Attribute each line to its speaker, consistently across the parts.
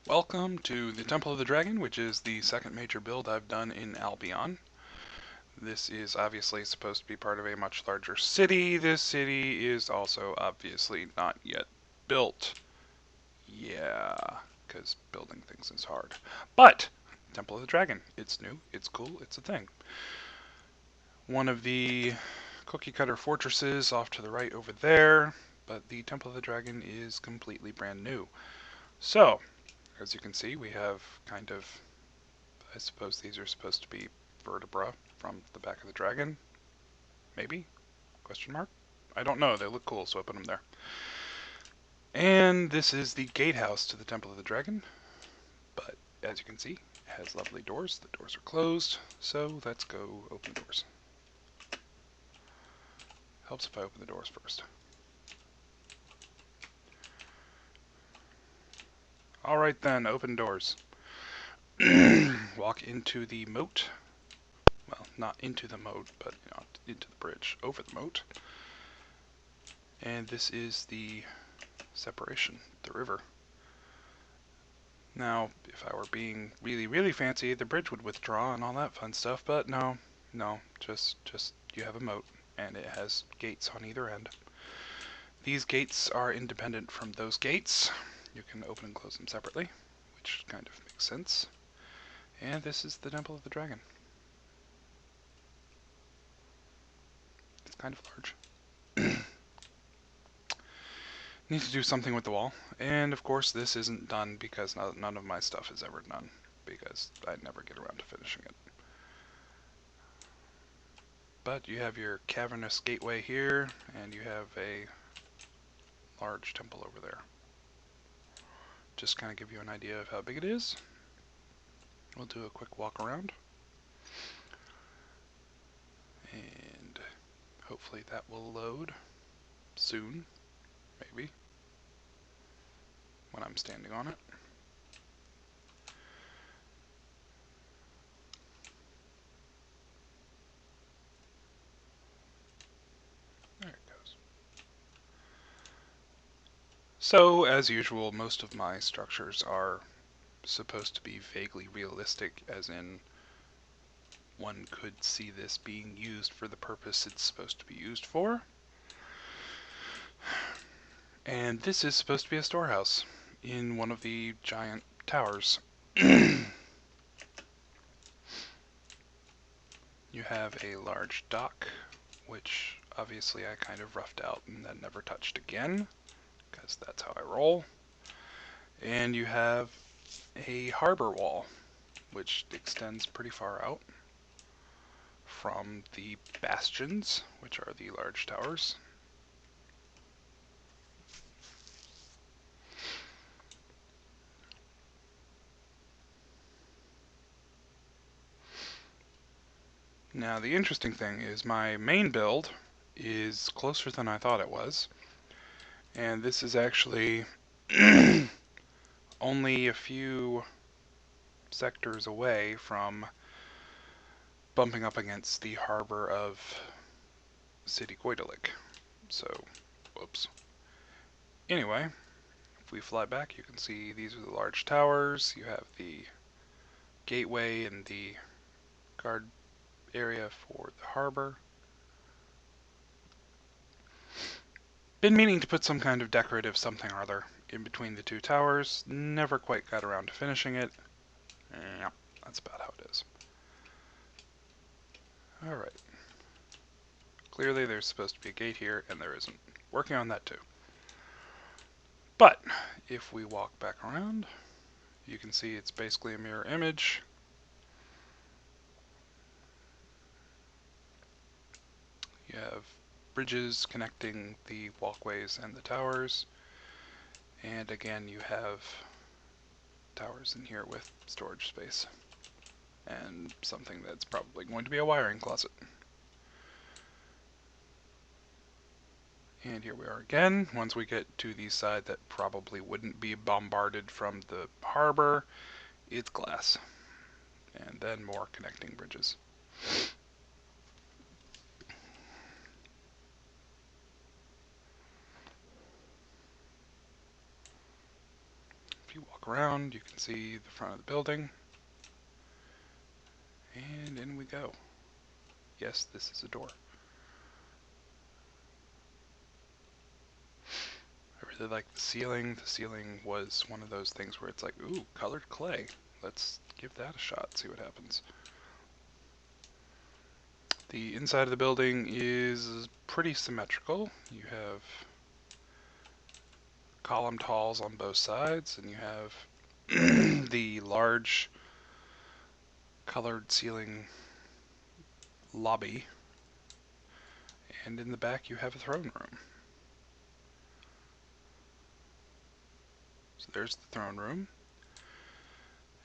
Speaker 1: Welcome to the Temple of the Dragon, which is the second major build I've done in Albion. This is obviously supposed to be part of a much larger city. This city is also obviously not yet built. Yeah, because building things is hard. But, Temple of the Dragon, it's new, it's cool, it's a thing. One of the cookie cutter fortresses off to the right over there, but the Temple of the Dragon is completely brand new. So, as you can see, we have kind of, I suppose these are supposed to be vertebra from the back of the dragon. Maybe? Question mark? I don't know. They look cool, so I put them there. And this is the gatehouse to the Temple of the Dragon. But as you can see, it has lovely doors. The doors are closed, so let's go open the doors. Helps if I open the doors first. Alright then, open doors. Walk into the moat. Well, not into the moat, but into the bridge, over the moat. And this is the separation, the river. Now, if I were being really, really fancy, the bridge would withdraw and all that fun stuff, but no, just you have a moat, and it has gates on either end. These gates are independent from those gates. You can open and close them separately, which kind of makes sense. And this is the Temple of the Dragon. It's kind of large. Need to do something with the wall, and of course this isn't done because none of my stuff is ever done, because I never get around to finishing it. But you have your cavernous gateway here, and you have a large temple over there. Just kind of give you an idea of how big it is. We'll do a quick walk around. And hopefully that will load soon, maybe, when I'm standing on it. There it goes. So, as usual, most of my structures are supposed to be vaguely realistic, as in one could see this being used for the purpose it's supposed to be used for. And this is supposed to be a storehouse in one of the giant towers. You have a large dock, which obviously I kind of roughed out and then never touched again, because that's how I roll. And you have a harbor wall, which extends pretty far out from the bastions, which are the large towers. Now the interesting thing is my main build is closer than I thought it was, and this is actually only a few sectors away from bumping up against the harbor of City Goidelic. So, whoops. Anyway, if we fly back, you can see these are the large towers. You have the gateway and the guard area for the harbor. Been meaning to put some kind of decorative something or other in between the two towers. Never quite got around to finishing it. Yep, that's about how it is. Alright. Clearly there's supposed to be a gate here, and there isn't. Working on that too. But, if we walk back around, you can see it's basically a mirror image. You have bridges connecting the walkways and the towers. And again, you have towers in here with storage space. And something that's probably going to be a wiring closet. And here we are again. Once we get to the side that probably wouldn't be bombarded from the harbor, it's glass. And then more connecting bridges. If you walk around, you can see the front of the building. And in we go. Yes, this is a door. I really like the ceiling. The ceiling was one of those things where it's like, ooh, colored clay. Let's give that a shot, see what happens. The inside of the building is pretty symmetrical. You have column talls on both sides, and you have the large colored ceiling lobby, and in the back you have a throne room. So there's the throne room.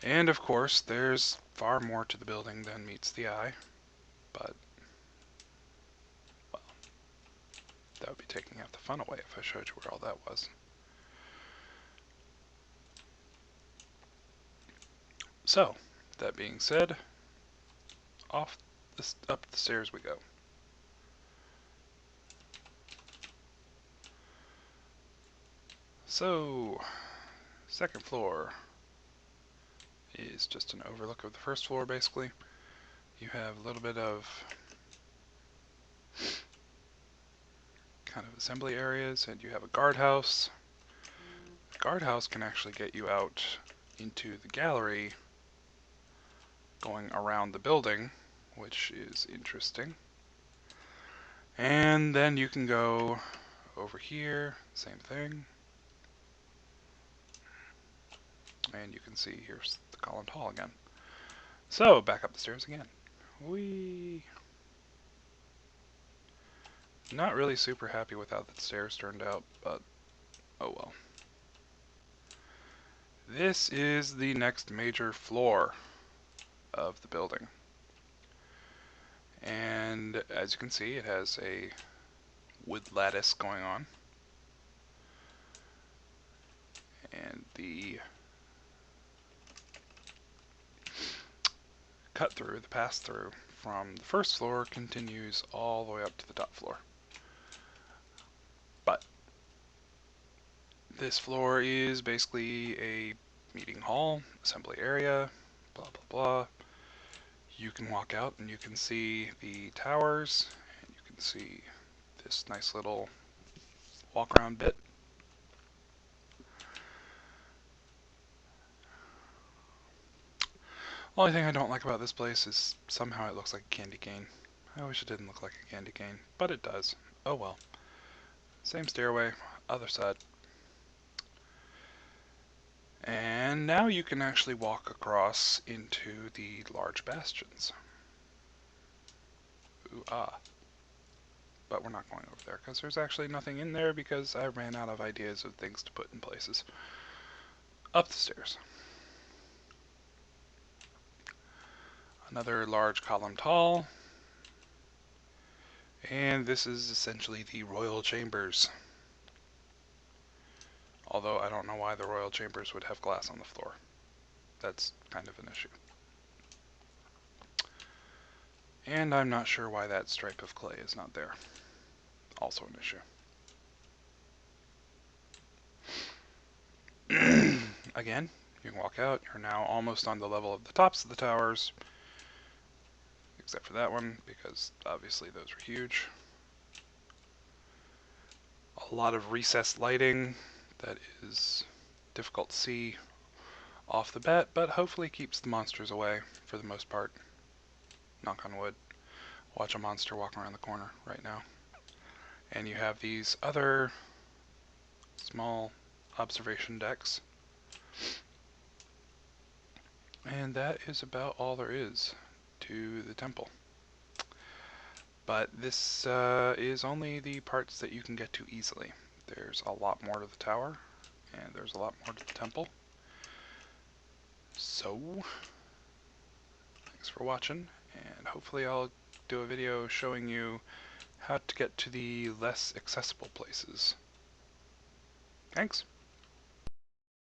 Speaker 1: And of course, there's far more to the building than meets the eye, but, well, that would be taking half the fun away if I showed you where all that was. So, that being said, up the stairs we go. So, second floor is just an overlook of the first floor, basically. You have a little bit of kind of assembly areas, and you have a guardhouse. The guardhouse can actually get you out into the gallery going around the building, which is interesting. And then you can go over here, same thing. And you can see here's the column hall again. So, back up the stairs again. Not really super happy with how the stairs turned out, but oh well. This is the next major floor of the building. And as you can see, it has a wood lattice going on. And the cut through, the pass through from the first floor continues all the way up to the top floor. But this floor is basically a meeting hall, assembly area, blah blah blah. You can walk out and you can see the towers, and you can see this nice little walk around bit. Only thing I don't like about this place is somehow it looks like a candy cane. I wish it didn't look like a candy cane, but it does. Oh well. Same stairway, other side. And now you can actually walk across into the large bastions. Ooh, ah. But we're not going over there because there's actually nothing in there because I ran out of ideas of things to put in places. Up the stairs. Another large column tall. And this is essentially the royal chambers. Although I don't know why the royal chambers would have glass on the floor. That's kind of an issue. And I'm not sure why that stripe of clay is not there. Also an issue. Again, you can walk out. You're now almost on the level of the tops of the towers. Except for that one, because obviously those are huge. A lot of recessed lighting that is difficult to see off the bat, but hopefully keeps the monsters away for the most part. Knock on wood. Watch a monster walk around the corner right now. And you have these other small observation decks. And that is about all there is to the temple. But this is only the parts that you can get to easily. There's a lot more to the tower, and there's a lot more to the temple. So, thanks for watching, and hopefully I'll do a video showing you how to get to the less accessible places. Thanks.